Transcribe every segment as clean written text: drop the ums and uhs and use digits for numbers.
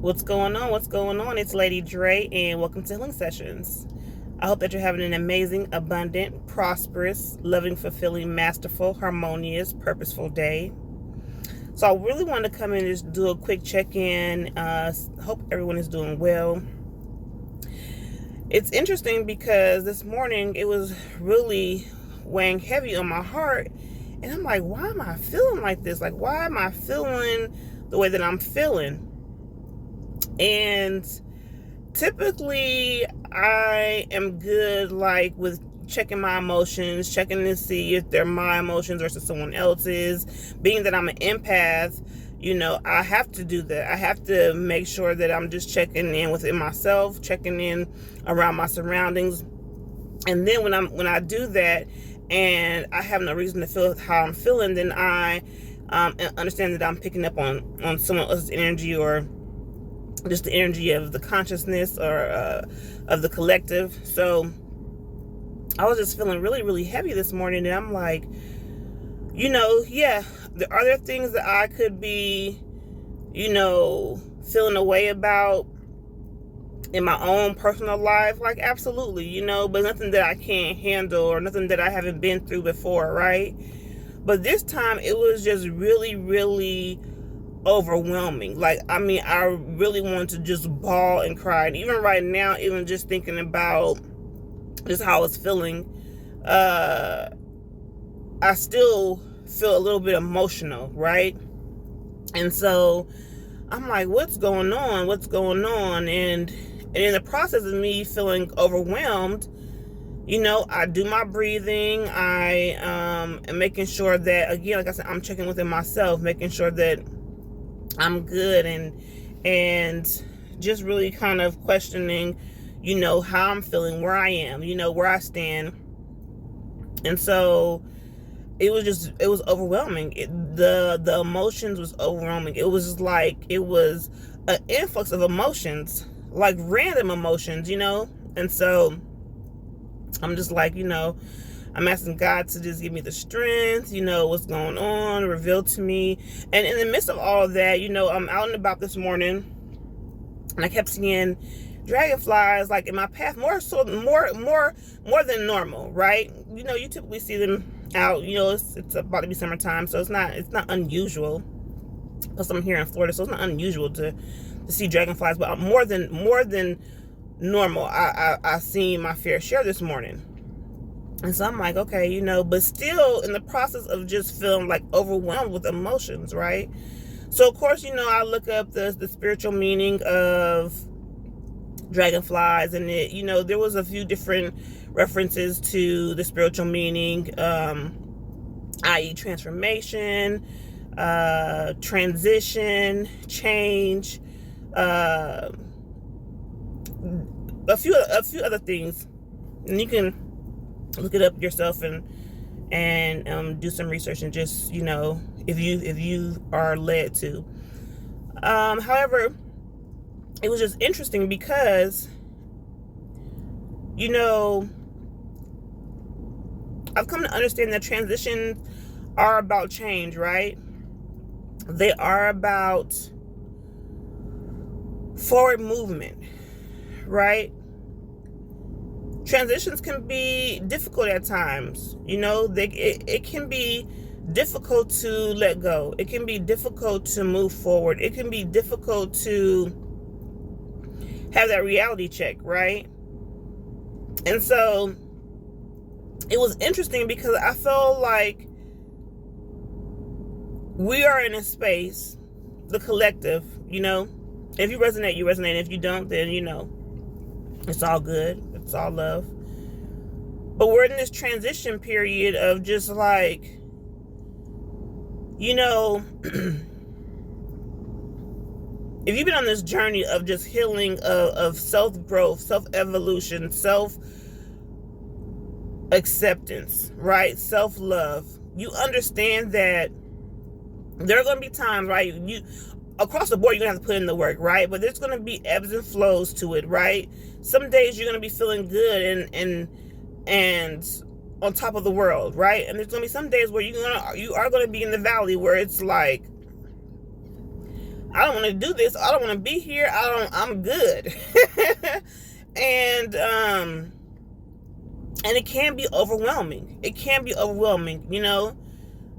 What's going on? What's going on? It's Lady Dre, and welcome to Healing Sessions. I hope that you're having an amazing, abundant, prosperous, loving, fulfilling, masterful, harmonious, purposeful day. So I really wanted to come in and just do a quick check-in. Hope everyone is doing well. It's interesting because this morning it was really weighing heavy on my heart, and I'm like, why am I feeling like this? Like, why am I feeling the way that I'm feeling? And typically I am good like with checking my emotions, checking to see if they're my emotions versus someone else's. Being that I'm an empath, I have to do that. I have to make sure that I'm just checking in within myself, checking in around my surroundings. And then when I do that and I have no reason to feel how I'm feeling, then I understand that I'm picking up on someone else's energy, or just the energy of the consciousness, or of the collective. So I was just feeling really, really heavy this morning, and I'm like, are there things that I could be, feeling a way about in my own personal life? Like, absolutely, but nothing that I can't handle or nothing that I haven't been through before, right? But this time it was just really, really overwhelming. Like, I really wanted to just bawl and cry. And even right now, even just thinking about just how I was feeling, I still feel a little bit emotional, right? And so I'm like, what's going on? And in the process of me feeling overwhelmed, I do my breathing. I am making sure that, again, like I said, I'm checking within myself, making sure that I'm good, and just really kind of questioning, how I'm feeling, where I am, where I stand. And so it was overwhelming. The emotions was overwhelming. It was like, it was an influx of emotions, like random emotions, and so I'm just like, I'm asking God to just give me the strength, what's going on, reveal to me. And in the midst of all of that, I'm out and about this morning, and I kept seeing dragonflies like in my path, more than normal, right? You typically see them out, it's about to be summertime, so it's not unusual. Plus I'm here in Florida, so it's not unusual to see dragonflies, but more than normal. I seen my fair share this morning. And so I'm like, okay, but still in the process of just feeling like overwhelmed with emotions, right? So of course, I look up the spiritual meaning of dragonflies, and there was a few different references to the spiritual meaning, i.e. transformation, transition, change, a few other things. And you can look it up yourself and do some research, and just if you are led to. However, it was just interesting because I've come to understand that transitions are about change, right? They are about forward movement, right? Transitions can be difficult at times. It can be difficult to let go. It can be difficult to move forward. It can be difficult to have that reality check, right? And so it was interesting because I felt like we are in a space, the collective, if you resonate, you resonate. If you don't, then it's all good. It's all love. But we're in this transition period of just like, if you've been on this journey of just healing, of self-growth, self-evolution, self-acceptance, right? Self-love, you understand that there are going to be times, right? Across the board, you're going to have to put in the work, right? But there's going to be ebbs and flows to it, right? Some days you're going to be feeling good and on top of the world, right? And there's going to be some days where you are going to be in the valley, where it's like, I don't want to do this. I don't want to be here. I'm good. And it can be overwhelming. It can be overwhelming, you know.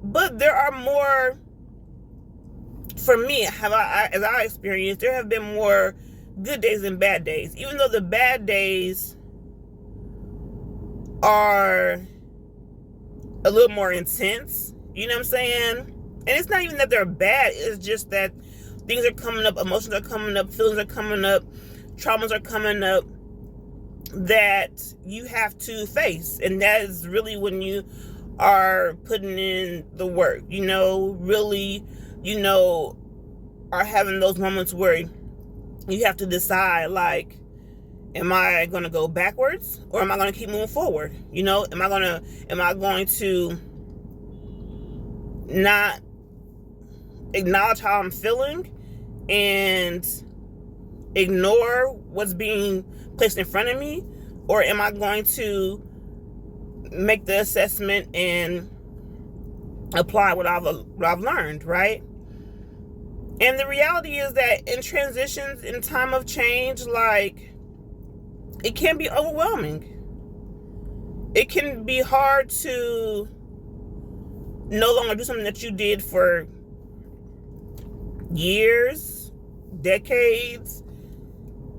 But there are more, for me, as I experienced, there have been more good days than bad days. Even though the bad days are a little more intense, you know what I'm saying? And it's not even that they're bad, it's just that things are coming up, emotions are coming up, feelings are coming up, traumas are coming up that you have to face. And that is really when you are putting in the work, you know, really, you know, are having those moments where you have to decide, like, am I going to go backwards or am I going to keep moving forward? You know, am I going to not acknowledge how I'm feeling and ignore what's being placed in front of me? Or am I going to make the assessment and apply what I've learned, right? And the reality is that in transitions, in time of change, like, it can be overwhelming. It can be hard to no longer do something that you did for years, decades.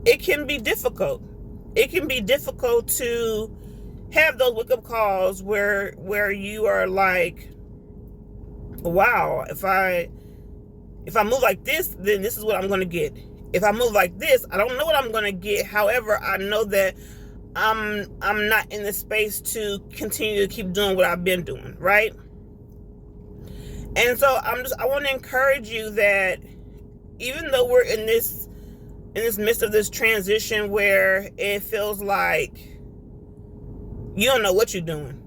It can be difficult. It can be difficult to have those wake-up calls where you are like, wow, if I move like this, then this is what I'm going to get. If I move like this, I don't know what I'm going to get. However, I know that I'm not in the space to continue to keep doing what I've been doing, right? And so I want to encourage you that even though we're in this midst of this transition where it feels like you don't know what you're doing.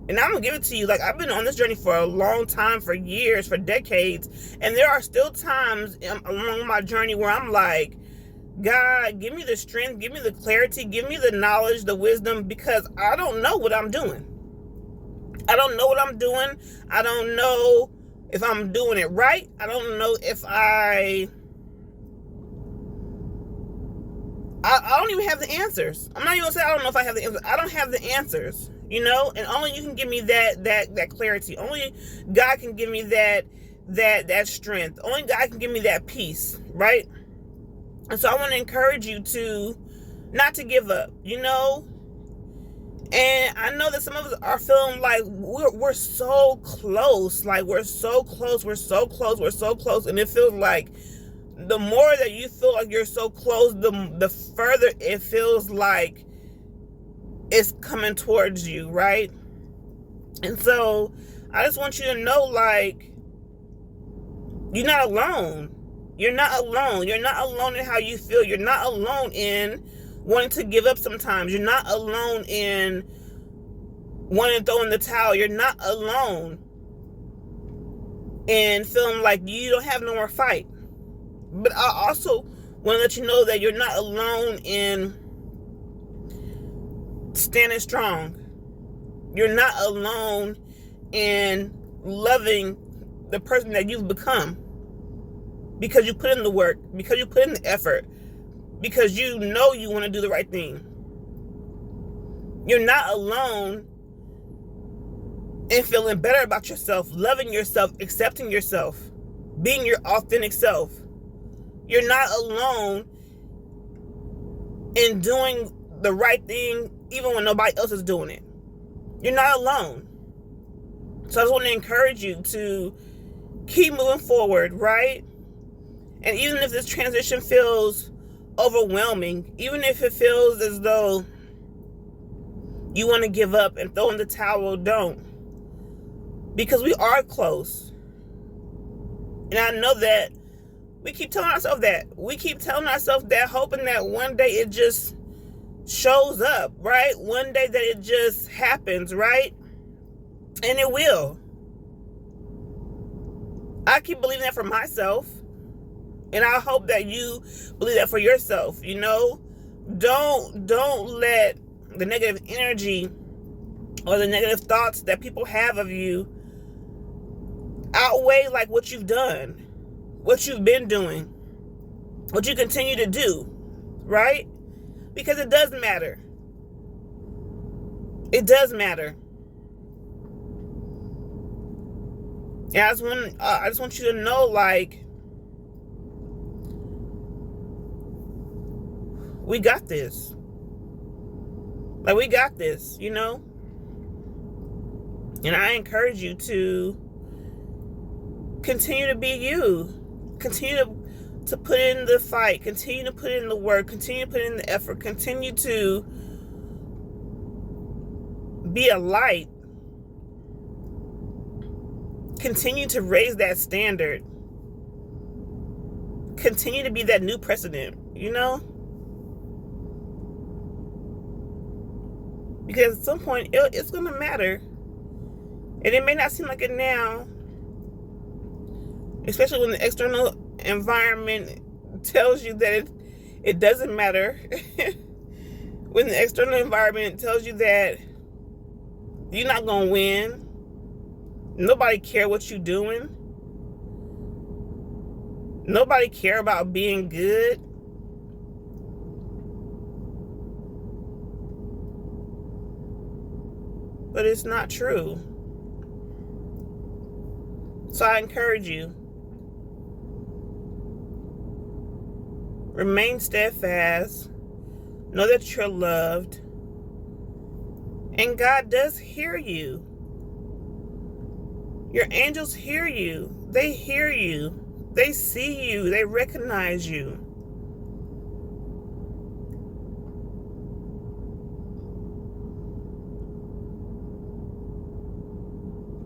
And I'm going to give it to you. Like, I've been on this journey for a long time, for years, for decades. And there are still times along my journey where I'm like, God, give me the strength, give me the clarity, give me the knowledge, the wisdom, because I don't know what I'm doing. I don't know what I'm doing. I don't know if I'm doing it right. I don't know if I don't even have the answers. I'm not even going to say I don't know if I have the answers. I don't have the answers. You know, and only you can give me that clarity. Only God can give me that strength. Only God can give me that peace, right? And so I want to encourage you to not to give up, you know. And I know that some of us are feeling like we're so close, like we're so close, and it feels like the more that you feel like you're so close, the further it feels like it's coming towards you, right? And so I just want you to know, like, you're not alone. You're not alone. You're not alone in how you feel. You're not alone in wanting to give up sometimes. You're not alone in wanting to throw in the towel. You're not alone in feeling like you don't have no more fight. But I also want to let you know that you're not alone in standing strong. You're not alone in loving the person that you've become, because you put in the work, because you put in the effort, because you know you want to do the right thing. You're not alone in feeling better about yourself, loving yourself, accepting yourself, being your authentic self. You're not alone in doing the right thing even when nobody else is doing it. You're not alone. So I just want to encourage you to keep moving forward, right? And even if this transition feels overwhelming, even if it feels as though you want to give up and throw in the towel, don't. Because we are close. And I know that we keep telling ourselves that. We keep telling ourselves that, hoping that one day it just shows up, right? One day that it just happens, right? And it will. I keep believing that for myself. And I hope that you believe that for yourself, you know? Don't let the negative energy or the negative thoughts that people have of you outweigh like what you've done, what you've been doing, what you continue to do, right? Because it does matter. It does matter. And I just want you to know, like, we got this. Like, we got this, you know? And I encourage you to continue to be you. Continue to put in the fight. Continue to put in the work. Continue to put in the effort. Continue to be a light. Continue to raise that standard. Continue to be that new precedent, you know? Because at some point, it's going to matter. And it may not seem like it now, especially when the external environment tells you that it doesn't matter. When the external environment tells you that you're not going to win, nobody care what you're doing, nobody care about being good. But it's not true. So I encourage you, remain steadfast, know that you're loved, and God does hear you. Your angels hear you. They hear you. They see you. They recognize you.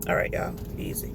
All right, y'all. Easy.